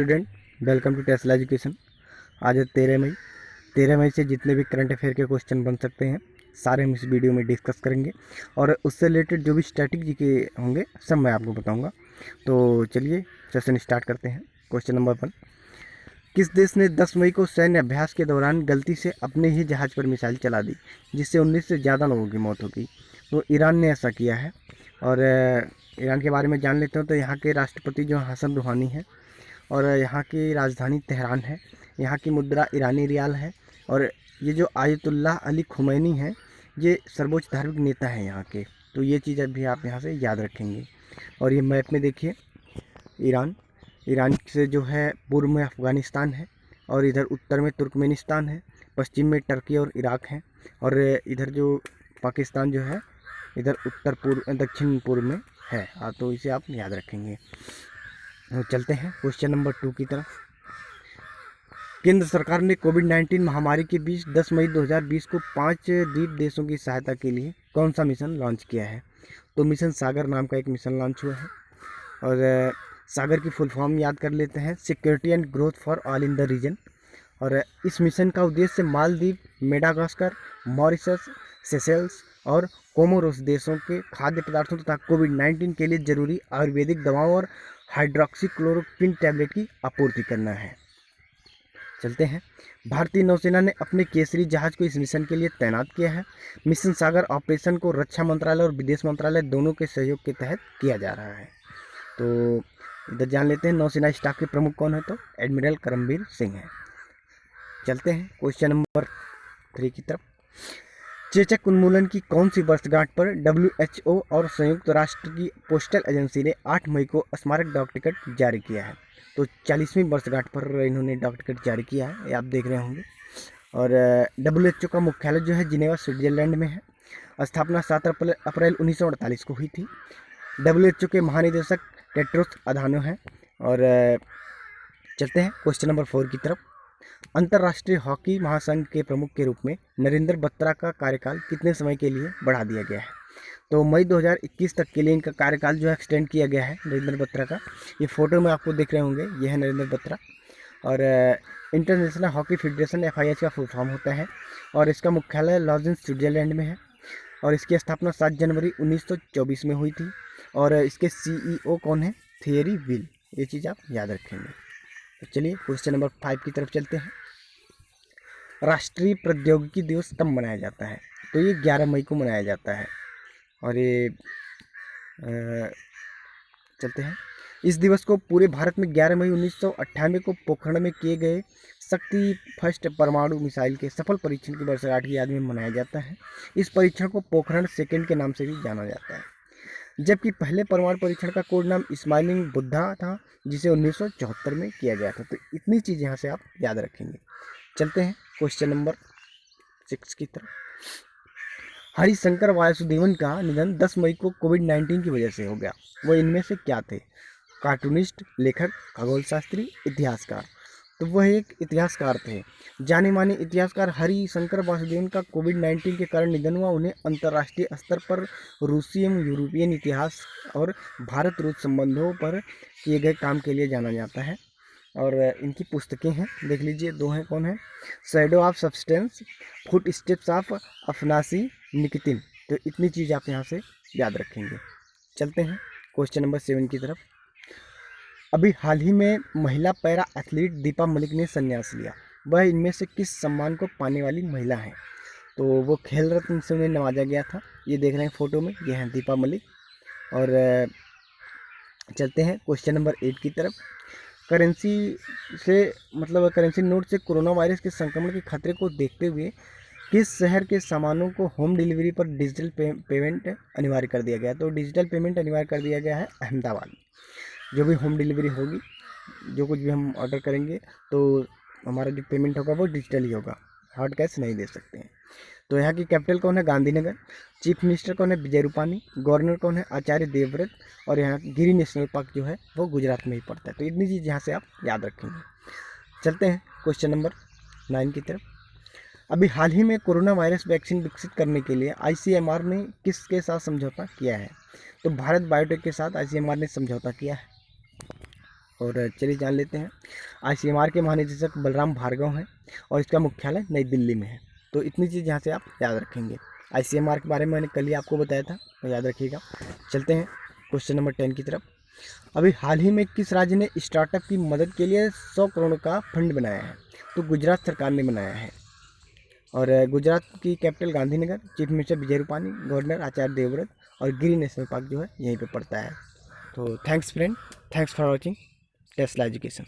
Student, welcome to Tesla Education. आज है 13 मई। 13 मई से जितने भी करंट अफेयर के क्वेश्चन बन सकते हैं सारे हम इस वीडियो में डिस्कस करेंगे, और उससे रिलेटेड जो भी स्ट्रैटेजी के होंगे सब मैं आपको बताऊंगा। तो चलिए सेशन स्टार्ट करते हैं। क्वेश्चन नंबर 1, किस देश ने 10 मई को सैन्य अभ्यास के दौरान गलती से अपने ही जहाज़ पर मिसाइल चला दी, जिससे 19 से ज़्यादा लोगों की मौत हो गई? तो ईरान ने ऐसा किया है। और ईरान के बारे में जान लेते हो तो यहाँ के राष्ट्रपति जो हसन रूहानी है, और यहाँ की राजधानी तेहरान है। यहाँ की मुद्रा ईरानी रियाल है। और ये जो आयतुल्लाह अली खुमैनी है, ये सर्वोच्च धार्मिक नेता हैं यहाँ के। तो ये चीज़ भी आप यहाँ से याद रखेंगे। और ये मैप में देखिए, ईरान से जो है पूर्व में अफ़गानिस्तान है, और इधर उत्तर में तुर्कमेनिस्तान है, पश्चिम में टर्की और इराक है, और इधर जो पाकिस्तान जो है इधर उत्तर पूर्व दक्षिण पूर्व में है। तो इसे आप याद रखेंगे। चलते हैं क्वेश्चन नंबर 2 की तरफ। केंद्र सरकार ने कोविड-19 महामारी के बीच 10 मई 2020 को 5 द्वीप देशों की सहायता के लिए कौन सा मिशन लॉन्च किया है? तो मिशन सागर नाम का एक मिशन लॉन्च हुआ है। और सागर की फुल फॉर्म याद कर लेते हैं, security and growth for all in the region. और इस मिशन का उद्देश्य मालदीव, मेडागास्कर, मॉरिशस, सेशेल्स और कोमोरोस देशों के खाद्य पदार्थों तथा कोविड-19 के लिए जरूरी आयुर्वेदिक दवाओं और हाइड्रोक्सीक्लोरोक्विन टैबलेट की आपूर्ति करना है। चलते हैं। भारतीय नौसेना ने अपने केसरी जहाज को इस मिशन के लिए तैनात किया है। मिशन सागर ऑपरेशन को रक्षा मंत्रालय और विदेश मंत्रालय दोनों के सहयोग के तहत किया जा रहा है। तो इधर जान लेते हैं नौसेना स्टाफ के प्रमुख कौन है, तो एडमिरल करमबीर सिंह है। चलते हैं क्वेश्चन नंबर 3 की तरफ। चेचक उन्मूलन की कौन सी वर्षगांठ पर WHO और संयुक्त राष्ट्र की पोस्टल एजेंसी ने 8 मई को स्मारक डाक टिकट जारी किया है? तो 40वीं वर्षगांठ पर इन्होंने डाक टिकट जारी किया है, ये आप देख रहे होंगे। और WHO का मुख्यालय जो है जिनेवा स्विट्जरलैंड में है। स्थापना 7 अप्रैल 1948 को हुई थी। WHO के महानिदेशक टेड्रोस अधानो हैं। और चलते हैं क्वेश्चन नंबर 4 की तरफ। अंतर्राष्ट्रीय हॉकी महासंघ के प्रमुख के रूप में नरेंद्र बत्रा का कार्यकाल कितने समय के लिए बढ़ा दिया गया है? तो मई 2021 तक के लिए इनका कार्यकाल जो है एक्सटेंड किया गया है नरेंद्र बत्रा का। ये फोटो में आपको दिख रहे होंगे, ये है नरेंद्र बत्रा। और इंटरनेशनल हॉकी फेडरेशन FIH का फुल फॉर्म होता है, और इसका मुख्यालय लॉजेंस स्विट्जरलैंड में है। और इसकी स्थापना 7 जनवरी 1924 में हुई थी। और इसके CEO कौन है? Theory will. ये चीज़ आप याद रखेंगे। तो चलिए क्वेश्चन नंबर 5 की तरफ चलते हैं। राष्ट्रीय प्रौद्योगिकी दिवस कब मनाया जाता है? तो ये 11 मई को मनाया जाता है। और ये चलते हैं। इस दिवस को पूरे भारत में 11 मई 1998 को पोखरण में किए गए शक्ति फर्स्ट परमाणु मिसाइल के सफल परीक्षण की वर्षगांठ की याद में मनाया जाता है। इस परीक्षण को पोखरण सेकेंड के नाम से भी जाना जाता है। जबकि पहले परमाणु परीक्षण का कोड नाम स्माइलिंग बुद्धा था, जिसे 1974 में किया गया था। तो इतनी चीज़ यहाँ से आप याद रखेंगे। चलते हैं क्वेश्चन नंबर 6 की तरफ। हरिशंकर वासुदेवन का निधन 10 मई को कोविड-19 की वजह से हो गया। वो इनमें से क्या थे? कार्टूनिस्ट, लेखक, खगोल शास्त्री, इतिहासकार? तो वह एक इतिहासकार थे। जाने माने इतिहासकार हरिशंकर वासुदेवन का कोविड-19 के कारण निधन हुआ। उन्हें अंतर्राष्ट्रीय स्तर पर रूसी एवं यूरोपियन इतिहास और भारत रूस संबंधों पर किए गए काम के लिए जाना जाता है। और इनकी पुस्तकें हैं, देख लीजिए, 2 हैं। कौन है? Shadow of substance, footsteps of Afanasy Nikitin. तो इतनी चीज़ आप यहाँ से याद रखेंगे। चलते हैं क्वेश्चन नंबर 7 की तरफ। अभी हाल ही में महिला पैरा एथलीट दीपा मलिक ने संन्यास लिया। वह इनमें से किस सम्मान को पाने वाली महिला है? तो वो खेल रत्न से उन्हें नवाजा गया था। ये देख रहे हैं फोटो में, ये हैं दीपा मलिक। और चलते हैं क्वेश्चन नंबर 8 की तरफ। करेंसी नोट से कोरोना वायरस के संक्रमण के खतरे को देखते हुए किस शहर के सामानों को होम डिलीवरी पर डिजिटल पेमेंट अनिवार्य कर दिया गया? तो डिजिटल पेमेंट अनिवार्य कर दिया गया है अहमदाबाद। जो भी होम डिलीवरी होगी, जो कुछ भी हम ऑर्डर करेंगे, तो हमारा जो पेमेंट होगा वो डिजिटल ही होगा, हार्ड कैश नहीं दे सकते हैं। तो यहाँ की कैपिटल कौन है? गांधीनगर। चीफ मिनिस्टर कौन है? विजय रूपानी। गवर्नर कौन है? आचार्य देवव्रत। और यहाँ गिरी नेशनल पार्क जो है वो गुजरात में ही पड़ता है। तो इतनी चीज़ यहाँ से आप याद रखेंगे। चलते हैं क्वेश्चन नंबर 9 की तरफ। अभी हाल ही में कोरोना वायरस वैक्सीन विकसित करने के लिए ICMR ने किसके साथ समझौता किया है? तो भारत बायोटेक के साथ ICMR ने समझौता किया है। और चलिए जान लेते हैं। ICMR के महानिदेशक बलराम भार्गव हैं और इसका मुख्यालय नई दिल्ली में है। तो इतनी चीज़ यहाँ से आप याद रखेंगे। ICMR के बारे में मैंने कल ही आपको बताया था, तो याद रखिएगा। चलते हैं क्वेश्चन नंबर 10 की तरफ। अभी हाल ही में किस राज्य ने स्टार्टअप की मदद के लिए 100 करोड़ का फंड बनाया है? तो गुजरात सरकार ने बनाया है। और गुजरात की capital Gandhinagar, chief minister Vijay Rupani, governor Acharya Devvrat और गिरी नेशनल पार्क जो है यहीं पे पड़ता है। तो thanks friend, thanks for watching Tesla education.